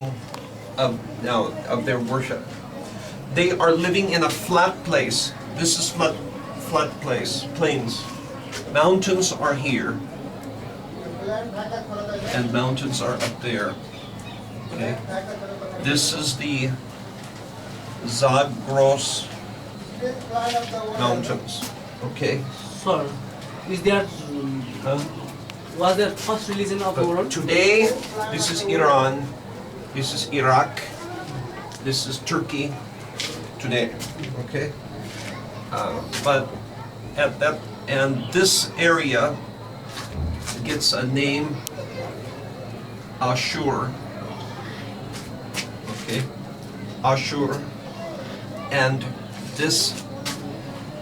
of their worship. They are living in a flat place. This is flat place, plains. Mountains are here, and mountains are up there. Okay, this is the Zagros Mountains. Okay. Sir, is there was there first religion of the But world? today, this is Iran, this is Iraq, this is Turkey. Today, okay. But at that and this area gets a name, Ashur. Okay, Ashur, and this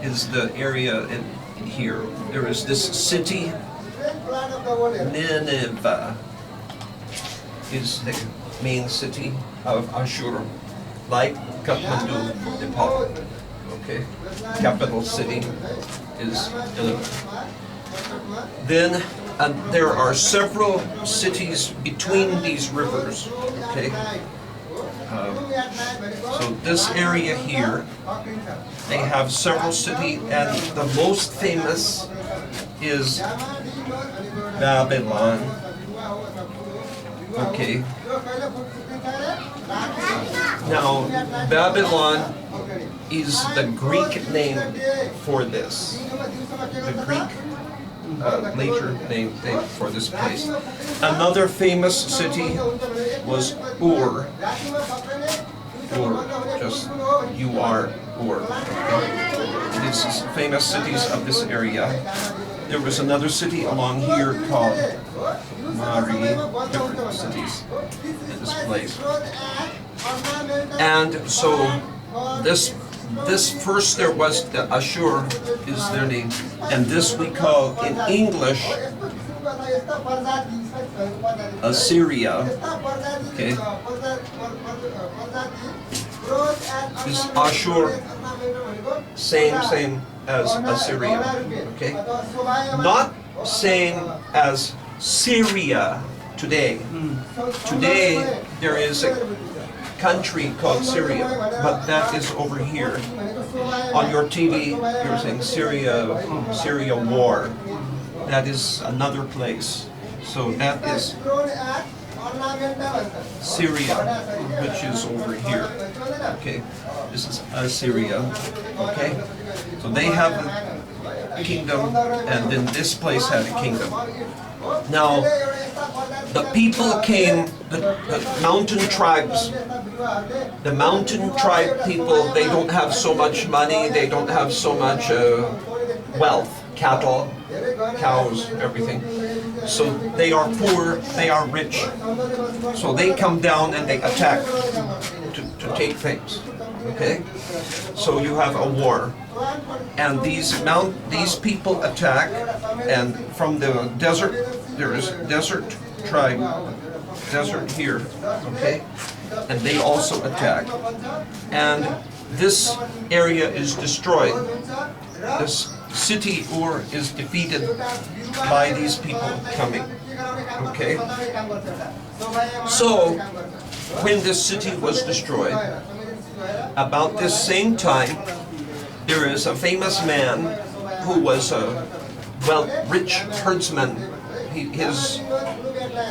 is the area in here. There is this city, Nineveh, is the main city of Ashur, like Kathmandu, Nepal. Okay, capital city is Nineveh. Then there are several cities between these rivers. Okay. So this area here, they have several cities, and the most famous is Babylon. Okay. Now, Babylon is the Greek name for this. The Greek later name for this place. Another famous city was Ur. Ur, just U-R, Ur. These are famous cities of this area. There was another city along here called Mari, different cities in this place. And so this first there was the Ashur is their name, and this we call in English Assyria. Okay. This Ashur, same as Assyria. Okay. Not same as Syria today. Today there is a country called Syria, but that is over here. On your TV, you're saying Syria war. That is another place. So that is Syria, which is over here. Okay, this is Assyria. Okay, so they have a kingdom, and then this place had a kingdom. Now, the people came, the mountain tribes, the mountain tribe people, they don't have so much money, they don't have so much wealth, cattle, cows, everything. So they are poor, they are rich. So they come down and they attack to take things. Okay? So you have a war. And these people attack, and from the desert, there is desert tribe, desert here, okay? And they also attack. And this area is destroyed. This city Ur is defeated by these people coming, okay? So, when this city was destroyed, about this same time, there is a famous man who was a rich herdsman. He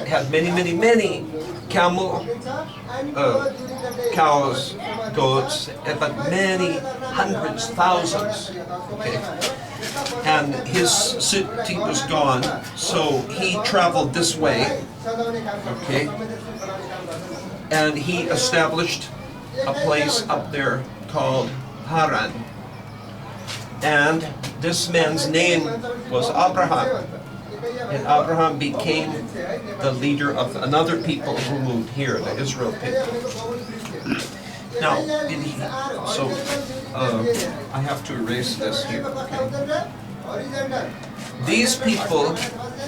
had many camel, cows, goats, but many hundreds, thousands. Okay, and his city was gone, so he traveled this way. Okay, and he established a place up there called Haran. And this man's name was Abraham. And Abraham became the leader of another people who moved here, the Israel people. Now, I have to erase this here. Okay. These people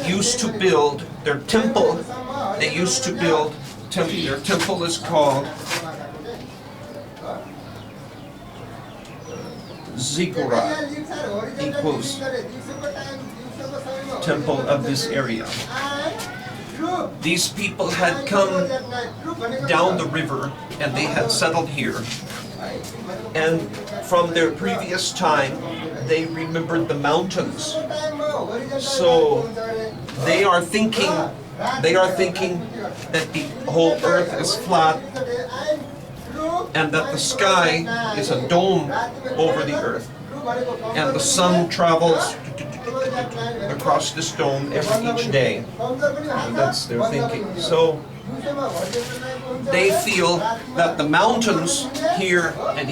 used to build their temple. They used to build their temple is called Ziggurat, equals temple of this area. these people had come down the river and they had settled here. And from their previous time, they remembered the mountains. So they are thinking that the whole earth is flat and that the sky is a dome over the earth. And the sun travels across this dome each day. And that's their thinking. So they feel that the mountains here, and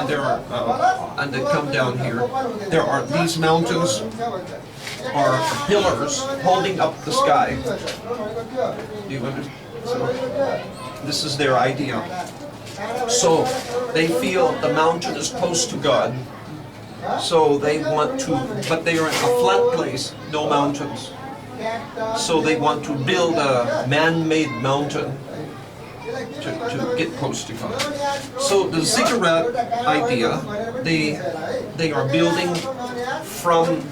there are, and they come down here. There are these mountains are pillars holding up the sky. Do you understand? So this is their idea. So they feel the mountain is close to God. So they want to, but they are in a flat place, no mountains. So they want to build a man-made mountain to get close to God. So the ziggurat idea, they are building from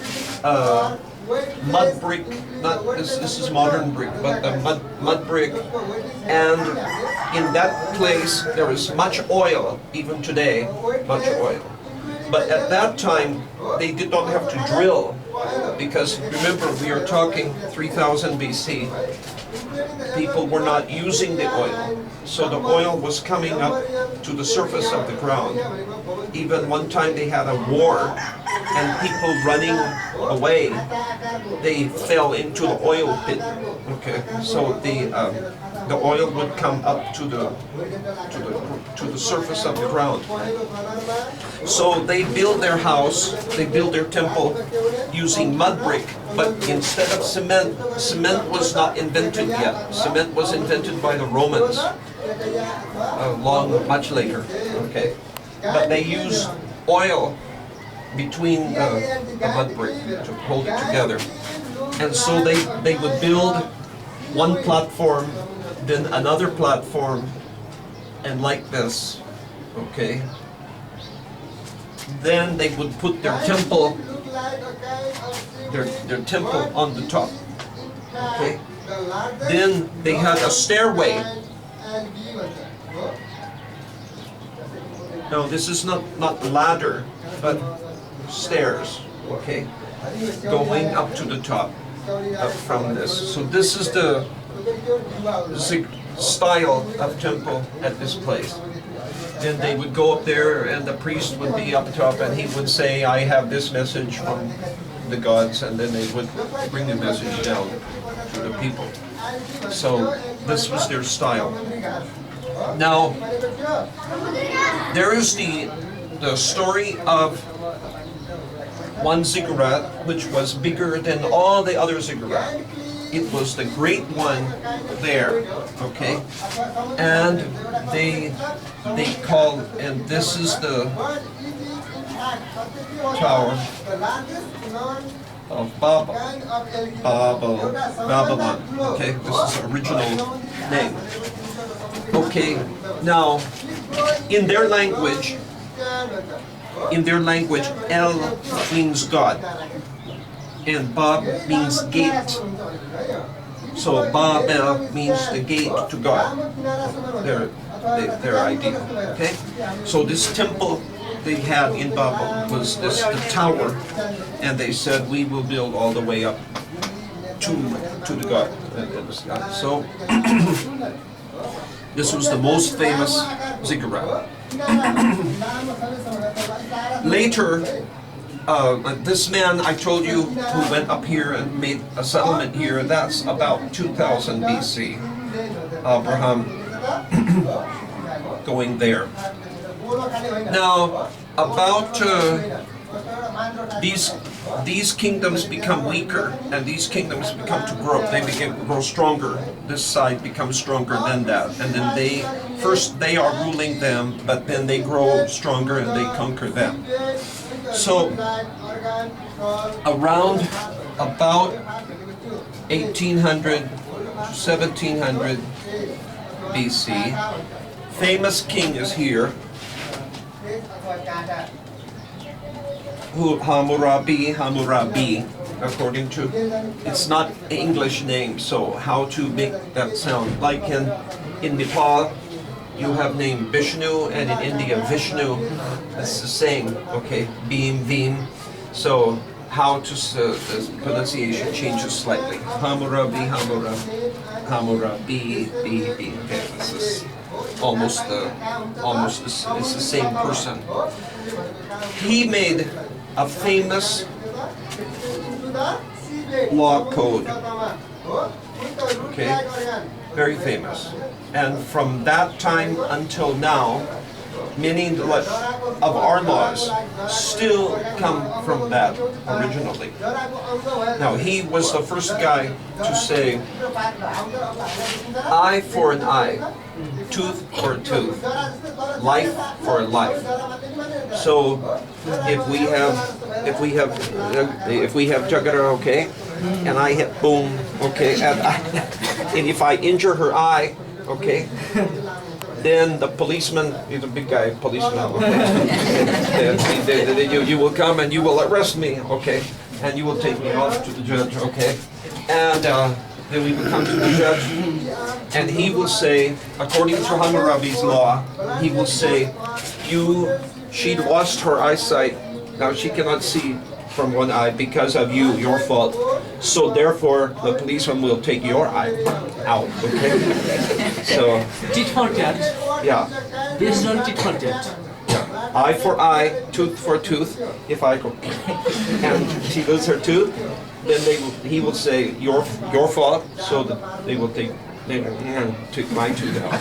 mud brick, not this is modern brick, but the mud brick, and in that place there is much oil, even today, much oil. But at that time, they did not have to drill, because remember, we are talking 3000 BC. People were not using the oil. So the oil was coming up to the surface of the ground. Even one time they had a war, and people running away, they fell into the oil pit. Okay, so the oil would come up to the surface of the ground. So they build their house, they build their temple using mud brick, but instead of cement, cement was not invented yet. Cement was invented by the Romans, much later. Okay, but they use oil between the mud brick to hold it together, and so they would build one platform, then another platform, and like this, okay? Then they would put their temple, their temple on the top, okay? Then they had a stairway. No, this is not ladder, but stairs, okay? Going up to the top from this. So this is the style of temple at this place. Then they would go up there and the priest would be up top and he would say, I have this message from the gods, and then they would bring the message down to the people. So this was their style. Now, there is the story of one ziggurat which was bigger than all the other ziggurat. It was the great one there, okay? And they called, and this is the tower of Babylon, okay? This is the original name. Okay, now, in their language, El means God, and Bab means gate. So Babel means the gate to God. Their idea. Okay. So this temple they had in Babel was the tower, and they said we will build all the way up to the God. So this was the most famous ziggurat. Later, this man I told you who went up here and made a settlement here, that's about 2000 BC. Abraham going there. Now, about these kingdoms become weaker, and these kingdoms become to grow. They begin to grow stronger. This side becomes stronger than that, and then they are ruling them, but then they grow stronger and they conquer them. So, around about 1800, 1700 BC, famous king is here, who Hammurabi, according to, it's not English name, so how to make that sound. Like in Nepal, you have name Vishnu, and in India, Vishnu. It's the same, okay? Beam, Veem. So how to, the pronunciation changes slightly. Hammurabi, Hammurabi, B. Okay, this is almost it's the same person. He made a famous law code. Okay, very famous. And from that time until now, many of our laws still come from that originally. Now, he was the first guy to say, eye for an eye, tooth for a tooth, life for a life. So, if we have Jagara, okay, and I hit boom, okay, and if I injure her eye, okay, then the policeman, he's a big guy, policeman, okay, you will come and you will arrest me, okay, and you will take me off to the judge, okay, and then we will come to the judge, and he will say, according to Hammurabi's law, he will say, she lost her eyesight, now she cannot see from one eye because of you, your fault. So therefore, the policeman will take your eye out, okay? So, Tit for tat. yeah. Based on tit for tat. Yeah. Eye for eye, tooth for tooth. If I go and she loses her tooth, then he will say your fault. So that they will take my tooth out.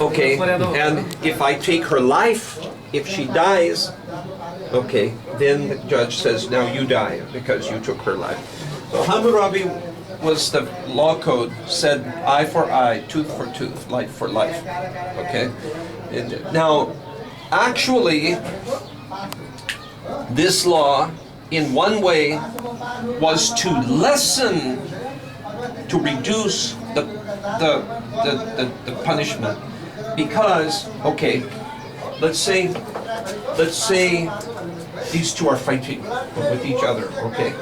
Okay. And if I take her life, if she dies, okay, then the judge says, now you die because you took her life. So Hammurabi was the law code, said eye for eye, tooth for tooth, life for life. Okay? And now, actually, this law, in one way, was to lessen, to reduce the punishment. Because, okay, let's say these two are fighting with each other, okay?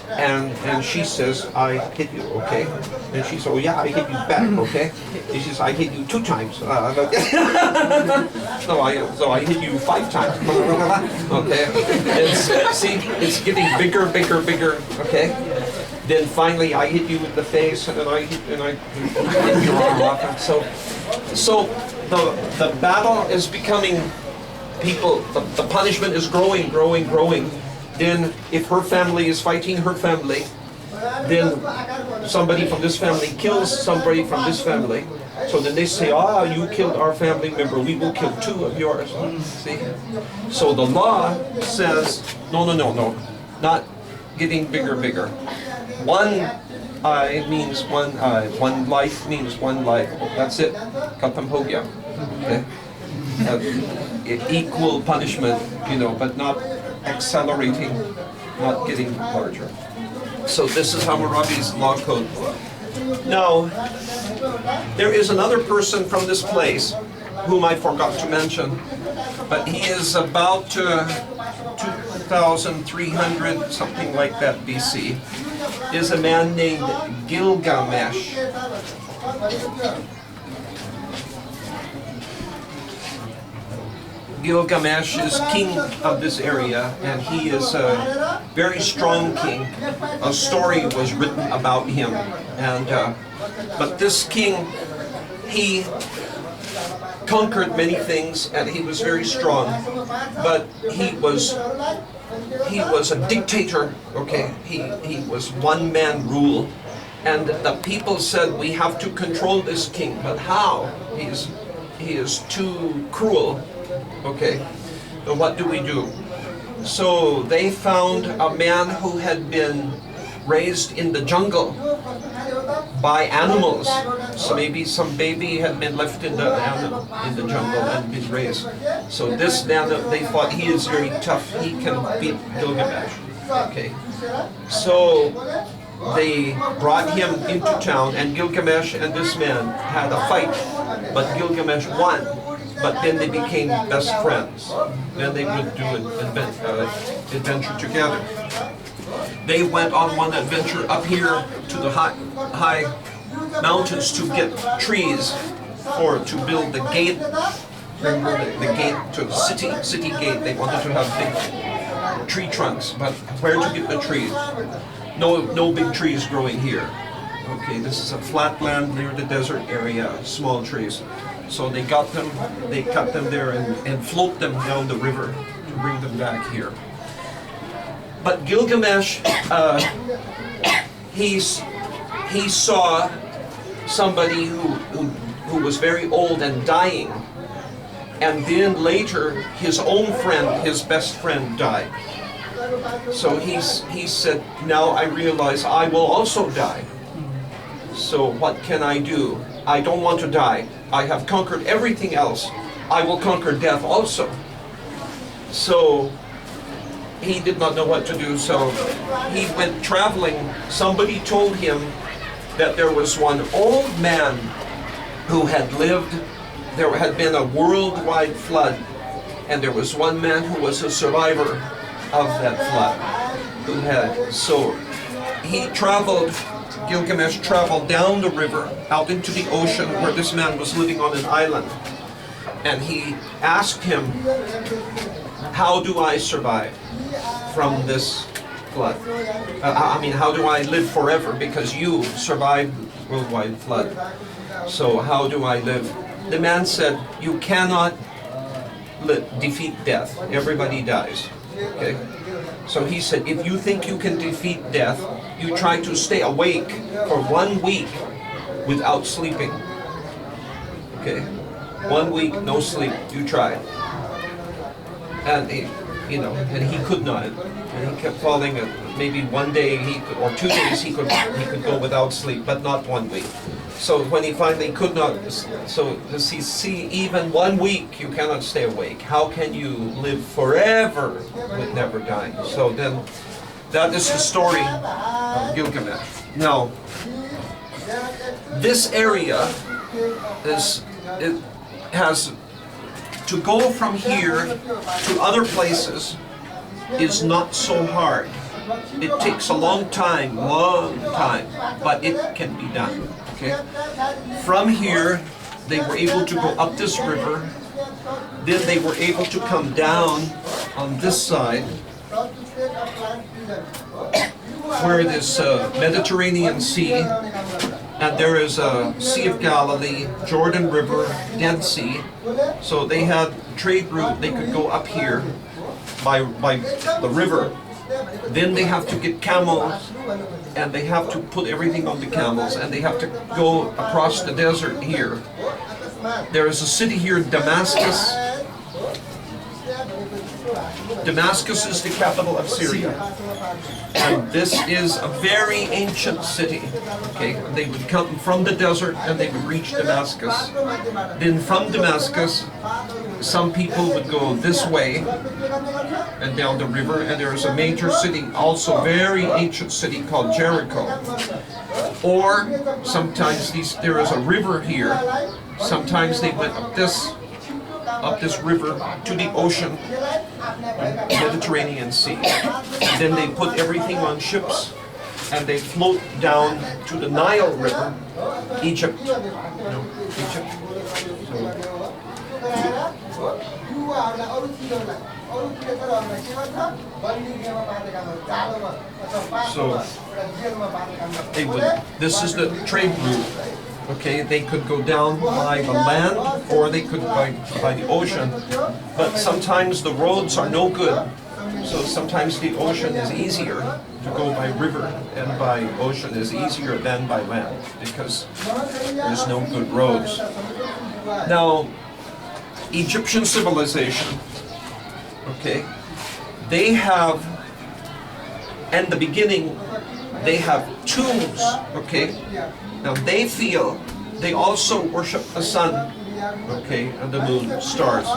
And she says, I hit you, okay? And she says, oh yeah, I hit you back, okay? He says, I hit you 2 times. So I hit you 5 times, okay? It's getting bigger, okay? Then finally, I hit you in the face, and then I hit your arm off. And so the battle is becoming. The punishment is growing. Then if her family is fighting her family, then somebody from this family kills somebody from this family. So then they say, you killed our family member, we will kill 2 of yours. See? So the law says, no, not getting bigger. 1 eye means 1 eye, 1 life means 1 life. That's it. Khatam ho gaya. Okay? Equal punishment, but not accelerating, not getting larger. So this is Hammurabi's law code. Now, there is another person from this place whom I forgot to mention, but he is about 2,300, something like that BC, is a man named Gilgamesh. Gilgamesh is king of this area, and he is a very strong king. A story was written about him, and but this king, he conquered many things, and he was very strong. But he was a dictator. Okay, he was one-man rule, and the people said, we have to control this king, but how? He is too cruel. Okay, so what do we do? So they found a man who had been raised in the jungle by animals. So maybe some baby had been left in the jungle and been raised. So this man, they thought, he is very tough. He can beat Gilgamesh. Okay, so they brought him into town, and Gilgamesh and this man had a fight, but Gilgamesh won. But then they became best friends. Then they would do an adventure together. They went on one adventure up here to the high mountains to get trees to build the gate. Remember the gate to the city gate. They wanted to have big tree trunks, but where to get the trees? No big trees growing here. Okay, this is a flat land near the desert area, small trees. So they got them, they cut them there and float them down the river to bring them back here. But Gilgamesh, he saw somebody who was very old and dying. And then later, his own friend, his best friend, died. So he said, now I realize I will also die. So what can I do? I don't want to die. I have conquered everything else. I will conquer death also. So he did not know what to do, so he went traveling. Somebody told him that there was one old man who had lived. There had been a worldwide flood, and there was one man who was a survivor of that flood. So he traveled, Gilgamesh traveled down the river out into the ocean where this man was living on an island. And he asked him, how do I survive from this flood? How do I live forever? Because you survived the worldwide flood. So how do I live? The man said, you cannot defeat death. Everybody dies. Okay? So he said, if you think you can defeat death, you try to stay awake for 1 week without sleeping. Okay? 1 week, no sleep. You try. And he could not. And he kept falling. Maybe one day or 2 days he could go without sleep, but not 1 week. So when he finally could not, so does he see even 1 week you cannot stay awake? How can you live forever with never dying? So then, that is the story of Gilgamesh. Now, this area has to go from here to other places is not so hard. It takes a long time, but it can be done. Okay? From here, they were able to go up this river. Then they were able to come down on this side, where this Mediterranean Sea, and there is a Sea of Galilee, Jordan River, Dead Sea. So they had trade route. They could go up here by the river. Then they have to get camels, and they have to put everything on the camels, and they have to go across the desert here. There is a city here, Damascus. Damascus is the capital of Syria. And this is a very ancient city. Okay, they would come from the desert and they would reach Damascus. Then from Damascus, some people would go this way and down the river, and there is a major city, also very ancient city called Jericho. Or sometimes there is a river here. Sometimes they went up this river to the ocean, Mediterranean Sea. And then they put everything on ships and they float down to the Nile River, Egypt. Egypt. So this is the trade route. Okay, they could go down by the land or they could by the ocean, but sometimes the roads are no good. So sometimes the ocean is easier to go by river, and by ocean is easier than by land because there's no good roads. Now, Egyptian civilization, okay, they have, in the beginning, they have tombs, okay. Now they feel, they also worship the sun, okay, and the moon, stars.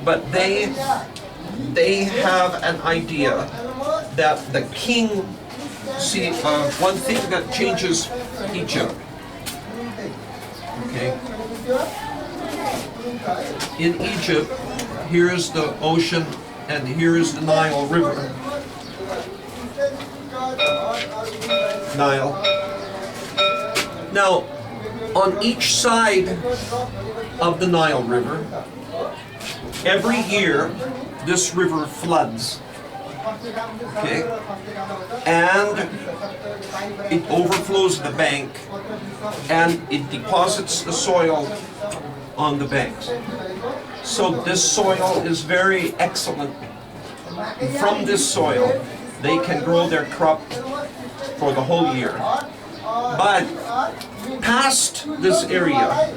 But they have an idea that the king, see, one thing that changes Egypt, okay. In Egypt, here is the ocean and here is the Nile River. Nile. Now, on each side of the Nile River, every year this river floods. Okay? And it overflows the bank and it deposits the soil on the banks. So this soil is very excellent. From this soil, they can grow their crop for the whole year. But past this area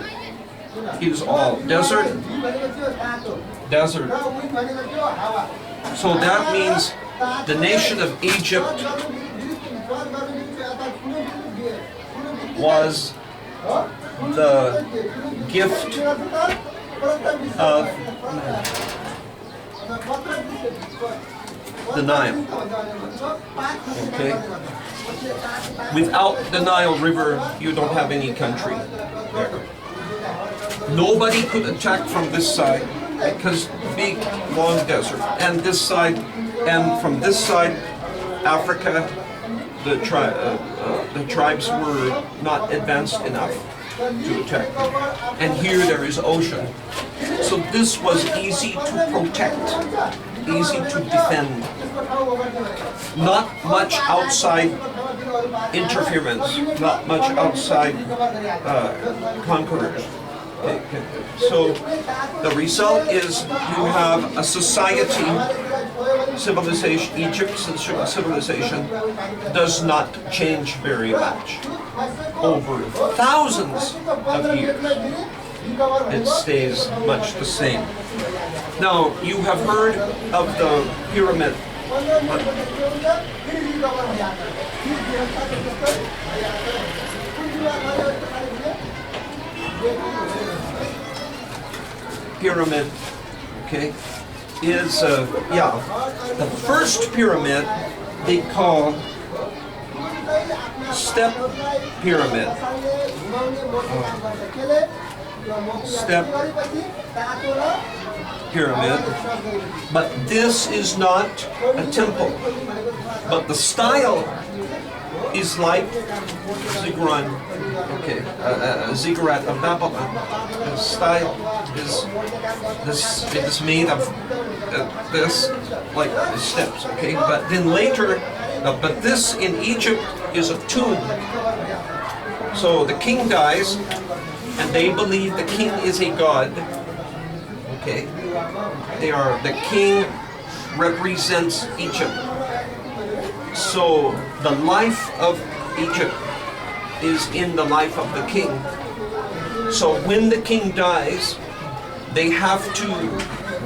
is all desert. So that means the nation of Egypt was the gift of the Nile. Okay? Without the Nile River, you don't have any country there. Nobody could attack from this side because big, long desert. And this side, and from this side, Africa, the tribes were not advanced enough to attack. And here there is ocean. So this was easy to protect, easy to defend. Not much outside interference, not much outside conquerors. Okay. So the result is you have a society, civilization, Egypt's civilization does not change very much. Over thousands of years, it stays much the same. Now, you have heard of the pyramid. Pyramid, okay, is, the first pyramid they call step pyramid. Step pyramid, but this is not a temple, but the style is like ziggurat, okay, ziggurat of Babylon. The style is this. It is made of this, like the steps, okay. But then later, but this in Egypt is a tomb. So the king dies, and they believe the king is a god. Okay, the king represents Egypt. So the life of Egypt is in the life of the king. So when the king dies, they have to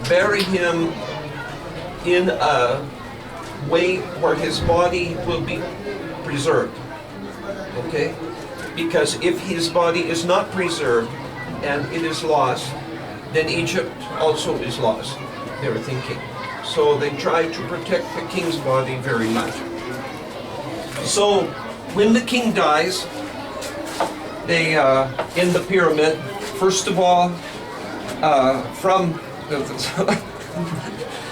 bury him in a way where his body will be preserved. Okay? Because if his body is not preserved and it is lost, then Egypt also is lost, they were thinking. So they try to protect the king's body very much. So when the king dies, they, in the pyramid, first of all,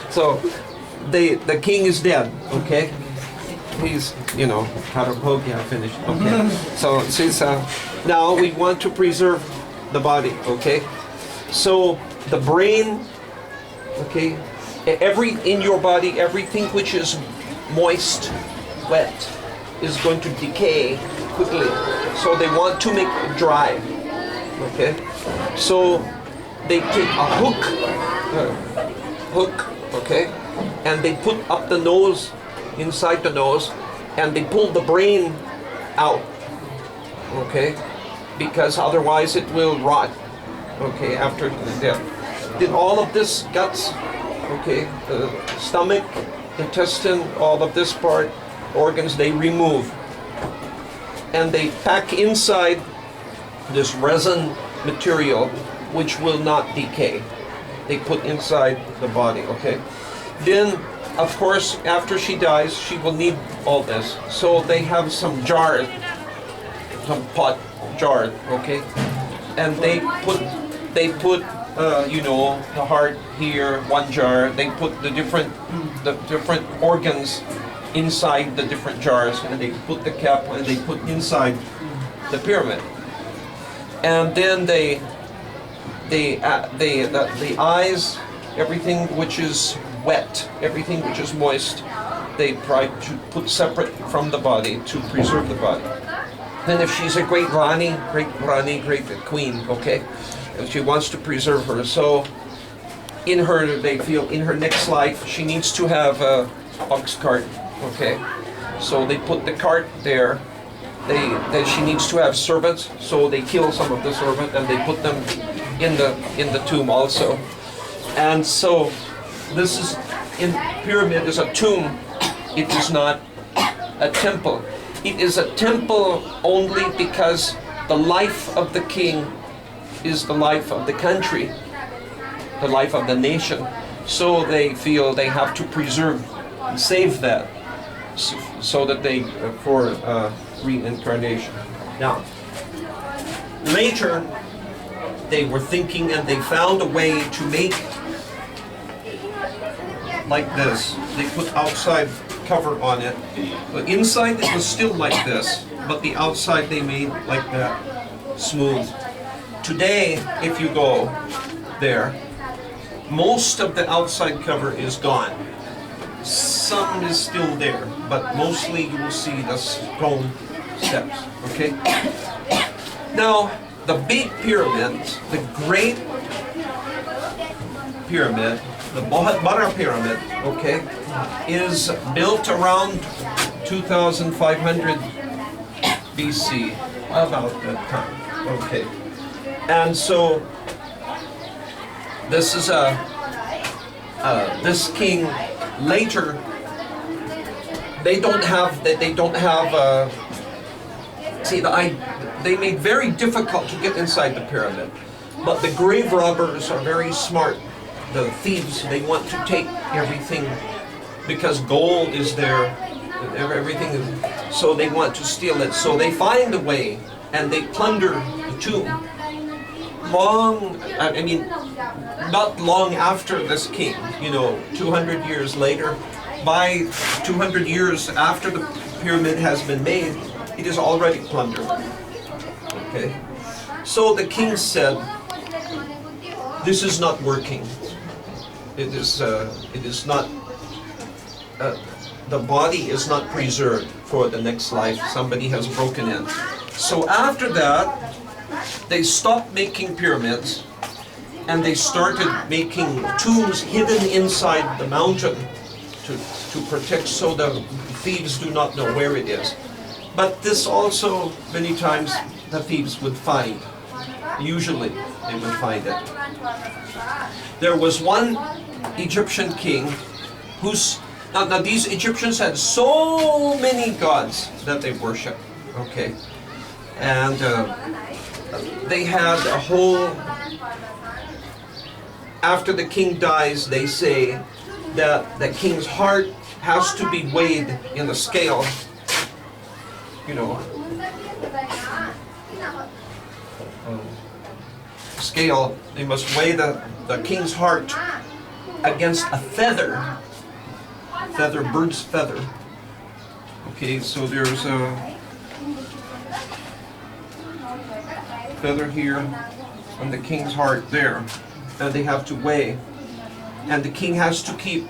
so the king is dead, okay? He's, Karapogia finished, okay? So since, now we want to preserve the body, okay? So the brain, okay, in your body, everything which is moist, wet, is going to decay quickly. So they want to make it dry, okay? So they take a hook, okay, and they put up the nose, inside the nose, and they pull the brain out, okay, because otherwise it will rot, okay, after the death. Then all of this guts, okay, the stomach, intestine, all of this part, organs, they remove. And they pack inside this resin material which will not decay. They put inside the body, okay? Then, of course, after she dies, she will need all this. So they have some jars, some pot jars, okay? And they put the heart here, one jar. They put the different organs inside the different jars, and they put the cap and they put inside the pyramid. And then the eyes, everything which is wet, everything which is moist, they try to put separate from the body to preserve the body. Then if she's a great Rani, great queen, okay, and she wants to preserve her, so in her, they feel in her next life, she needs to have a ox cart, okay, so they put the cart there. Then she needs to have servants, so they kill some of the servants and they put them in the tomb also. And so this is, in pyramid is a tomb. It is not a temple. It is a temple only because the life of the king is the life of the country, the life of the nation. So they feel they have to preserve and save that, so that they, for reincarnation. Now, later, they were thinking and they found a way to make like this. They put outside cover on it, but inside it was still like this, but the outside they made like that, smooth. Today, if you go there, most of the outside cover is gone. Some is still there, but mostly you will see the stone steps, okay? Now, the big pyramid, the great pyramid, the Bara pyramid, okay, is built around 2500 BC, about that time, okay? And so, this is this king later, they don't have, they made very difficult to get inside the pyramid. But the grave robbers are very smart. The thieves, they want to take everything because gold is there, everything, so they want to steal it. So they find a way and they plunder the tomb. Not long after this king, 200 years later, by 200 years after the pyramid has been made, it is already plundered. Okay, so the king said, "This is not working. It is not. The body is not preserved for the next life. Somebody has broken in." So after that, they stopped making pyramids, and they started making tombs hidden inside the mountain to protect, so the thieves do not know where it is. But this also, many times, the thieves would find. Usually, they would find it. There was one Egyptian king who's... Now these Egyptians had so many gods that they worshiped, okay? And they had a whole... After the king dies, they say that the king's heart has to be weighed in a scale, scale. They must weigh the king's heart against a feather, bird's feather. Okay, so there's a feather here on the king's heart there, and they have to weigh. And the king has to keep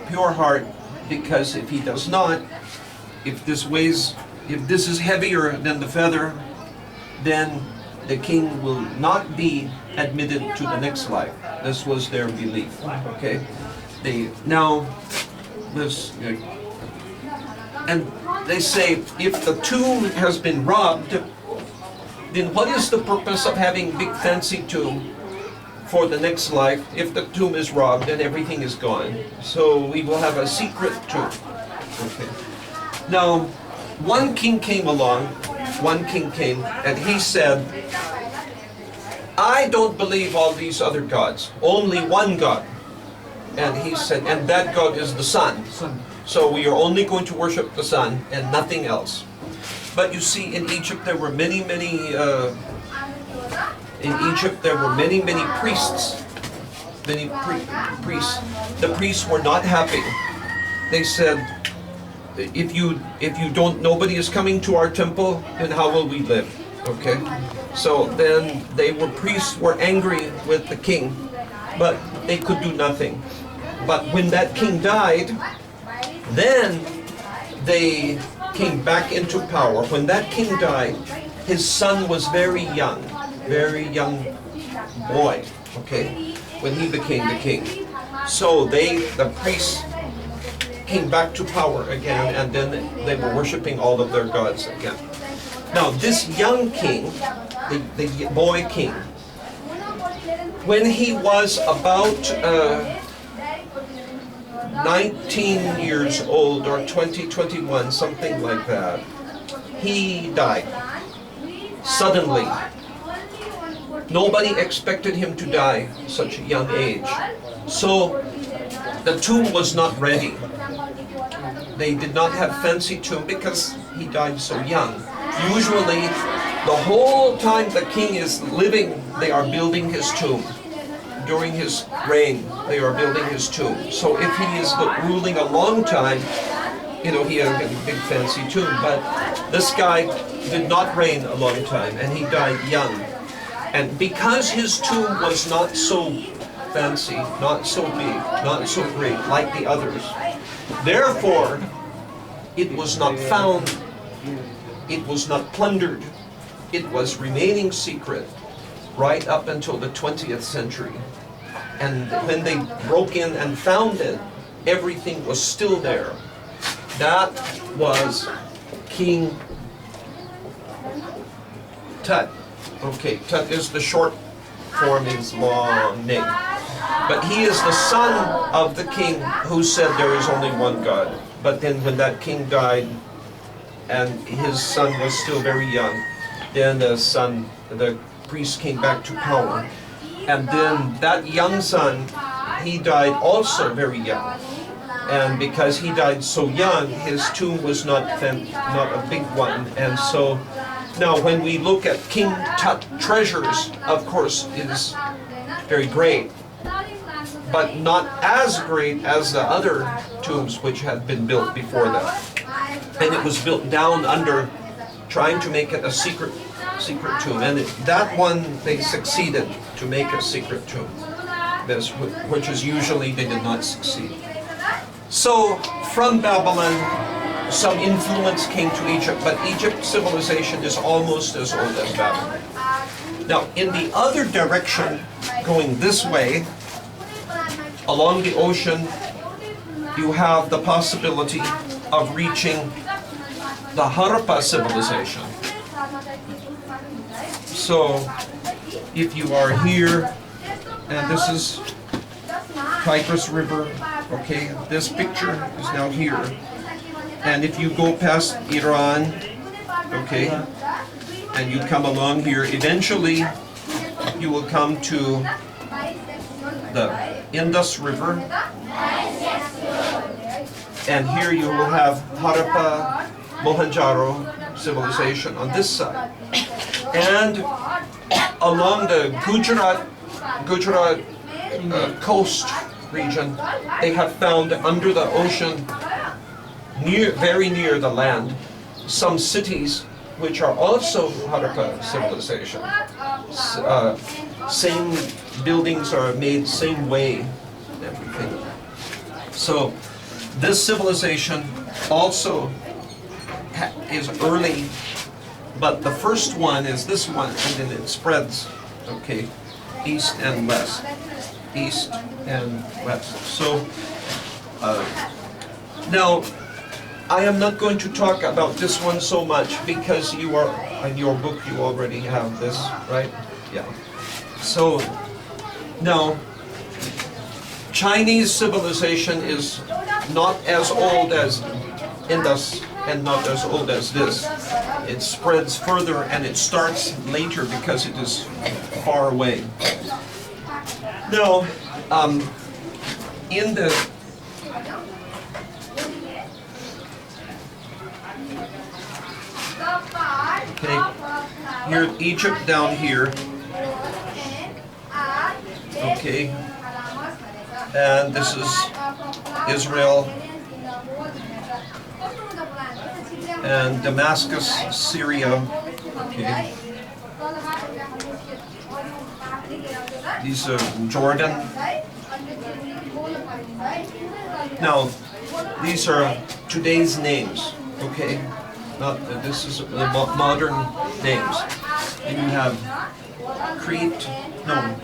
pure heart, because if he does not, if this is heavier than the feather, then the king will not be admitted to the next life. This was their belief. Okay, and they say, if the tomb has been robbed, then what is the purpose of having big fancy tomb for the next life? If the tomb is robbed, then everything is gone. So we will have a secret tomb. Okay. Now, one king came, and he said, "I don't believe all these other gods, only one God." And he said, and that God is the sun. So we are only going to worship the sun and nothing else. But you see, in Egypt there were many priests. Many priests. The priests were not happy. They said, if you don't, nobody is coming to our temple, then how will we live? Okay, so then priests were angry with the king, but they could do nothing. But when that king died, then they came back into power. When that king died, his son was very young boy, okay, when he became the king. So the priests came back to power again, and then they were worshiping all of their gods again. Now this young king, the boy king, when he was about 19 years old or 20, 21, something like that, he died suddenly. Nobody expected him to die such a young age. So the tomb was not ready. They did not have fancy tomb because he died so young. Usually, the whole time the king is living, they are building his tomb. During his reign, they are building his tomb. So if he is ruling a long time, he has a big fancy tomb. But this guy did not reign a long time, and he died young. And because his tomb was not so fancy, not so big, not so great like the others, therefore, it was not found, it was not plundered, it was remaining secret right up until the 20th century. And when they broke in and found it, everything was still there. That was King Tut. Okay, Tut is the short form, is long name. But he is the son of the king who said there is only one God. But then when that king died and his son was still very young, then the priest came back to power. And then that young son, he died also very young. And because he died so young, his tomb was not a big one. And so now when we look at King Tut treasures, of course, it is very great, but not as great as the other tombs which had been built before that. And it was built down under, trying to make it a secret tomb. And that one, they succeeded to make a secret tomb, which is usually they did not succeed. So from Babylon, some influence came to Egypt, but Egypt's civilization is almost as old as Babylon. Now, in the other direction, going this way, along the ocean, you have the possibility of reaching the Harappa civilization. So, if you are here, and this is Tigris River, okay, this picture is now here. And if you go past Iran, okay, and you come along here, eventually you will come to the Indus River. And here you will have Harappa, Mohenjo-daro civilization on this side. And along the Gujarat coast region, they have found under the ocean, very near the land, some cities which are also Harappa civilization. Same buildings are made same way, everything. So this civilization also is early, but the first one is this one, and then it spreads, okay, east and west, east and west. So now I am not going to talk about this one so much because you are, in your book you already have this, right? Yeah. So now Chinese civilization is not as old as Indus and not as old as this. It spreads further and it starts later because it is far away. Now, in the okay, here Egypt down here, okay, and this is Israel, and Damascus, Syria. Okay. These are Jordan. Now, these are today's names. Okay, not this is the modern names. And you have Crete. No,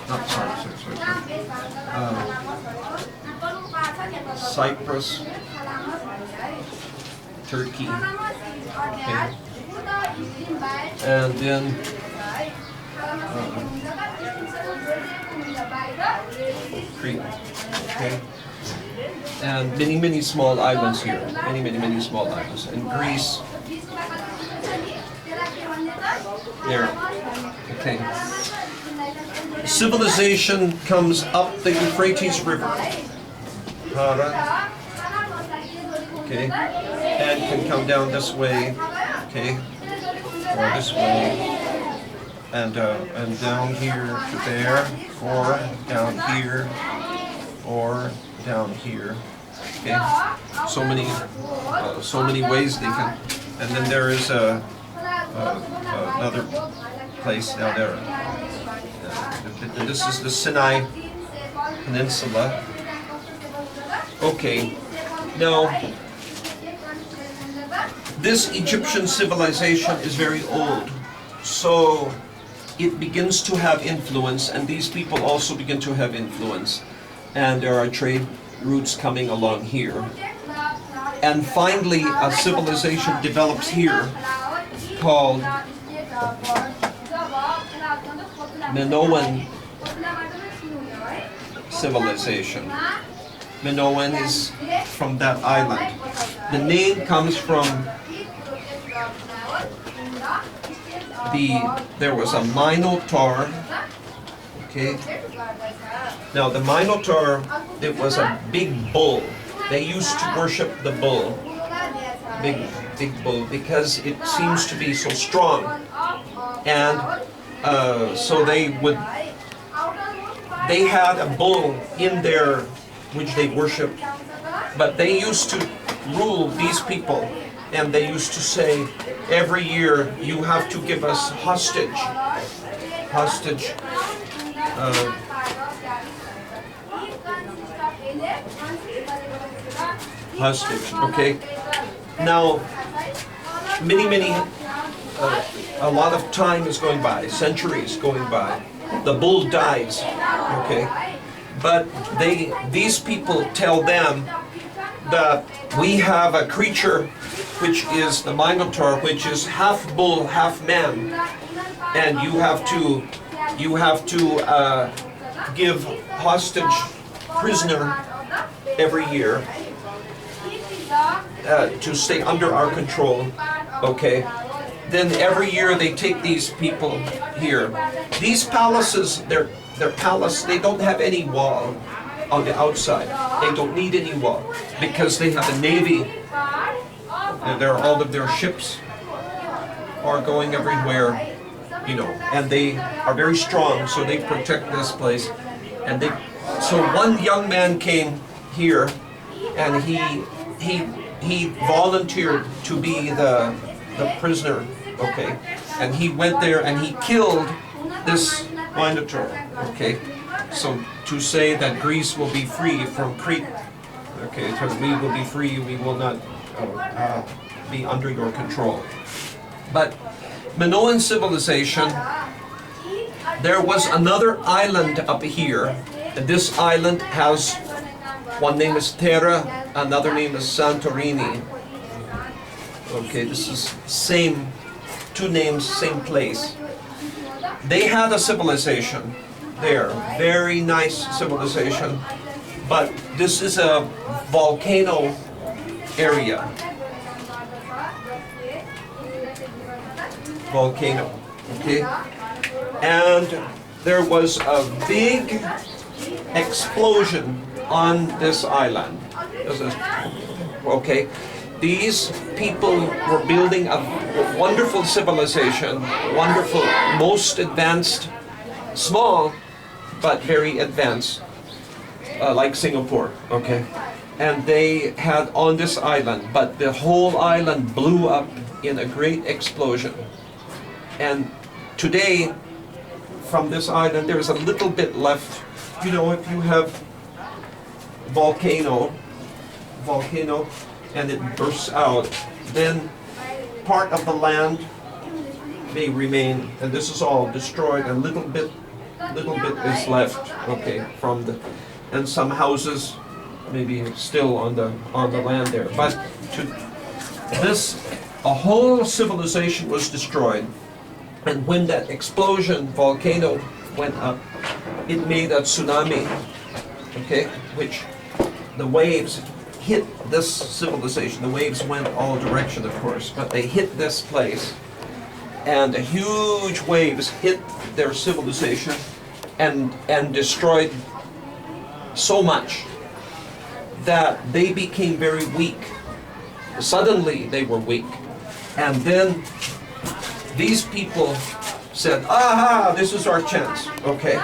not sorry. Cyprus, Turkey. Okay. And then Crete. Okay. And many small islands here. Many small islands. And Greece. There. Okay. Civilization comes up the Euphrates River. Para. Okay. And can come down this way. Okay. Or this way. And down here to there. Or down here. Or down here. Okay. So many ways they can. And then there is another place down there. This is the Sinai Peninsula. Okay. Now, this Egyptian civilization is very old, so it begins to have influence, and these people also begin to have influence, and there are trade routes coming along here. And finally, a civilization develops here called Minoan civilization. Minoan is from that island. The name comes from there was a Minotaur. Okay. Now the Minotaur, it was a big bull. They used to worship the bull, big bull, because it seems to be so strong. And so they had a bull in there which they worshipped, but they used to rule these people, and they used to say, every year you have to give us hostage, okay? Now, a lot of time is going by, centuries going by. The bull dies, okay? But these people tell them that we have a creature which is the Minotaur, which is half bull, half man, and you have to give hostage prisoner every year to stay under our control. Okay. Then every year they take these people here. These palaces, they're palace. They don't have any wall on the outside. They don't need any wall because they have a navy. All of their ships are going everywhere, you know, and they are very strong, so they protect this place. And so one young man came here, and he volunteered to be the prisoner, okay, and he went there and he killed this Minotaur, okay, so to say that Greece will be free from Crete, okay, so we will be free, we will not be under your control. But Minoan civilization, there was another island up here, and this island has, one name is Terra, another name is Santorini. Okay, this is two names, same place. They had a civilization there, very nice civilization, but this is a volcano area. Volcano, okay? And there was a big explosion on this island. Okay? These people were building a wonderful civilization, wonderful, most advanced, small, but very advanced, like Singapore, okay? and they had on this island, but the whole island blew up in a great explosion. And today, from this island, there's a little bit left. You know, if you have volcano, and it bursts out, then part of the land may remain, and this is all destroyed. A little bit is left, okay, from the, and some houses maybe still on the land there. But to this, a whole civilization was destroyed, and when that explosion, volcano went up, it made a tsunami, okay, which the waves hit this civilization. The waves went all direction, of course, but they hit this place, and the huge waves hit their civilization and destroyed so much that they became very weak. Suddenly they were weak. And then these people said, aha, this is our chance, okay?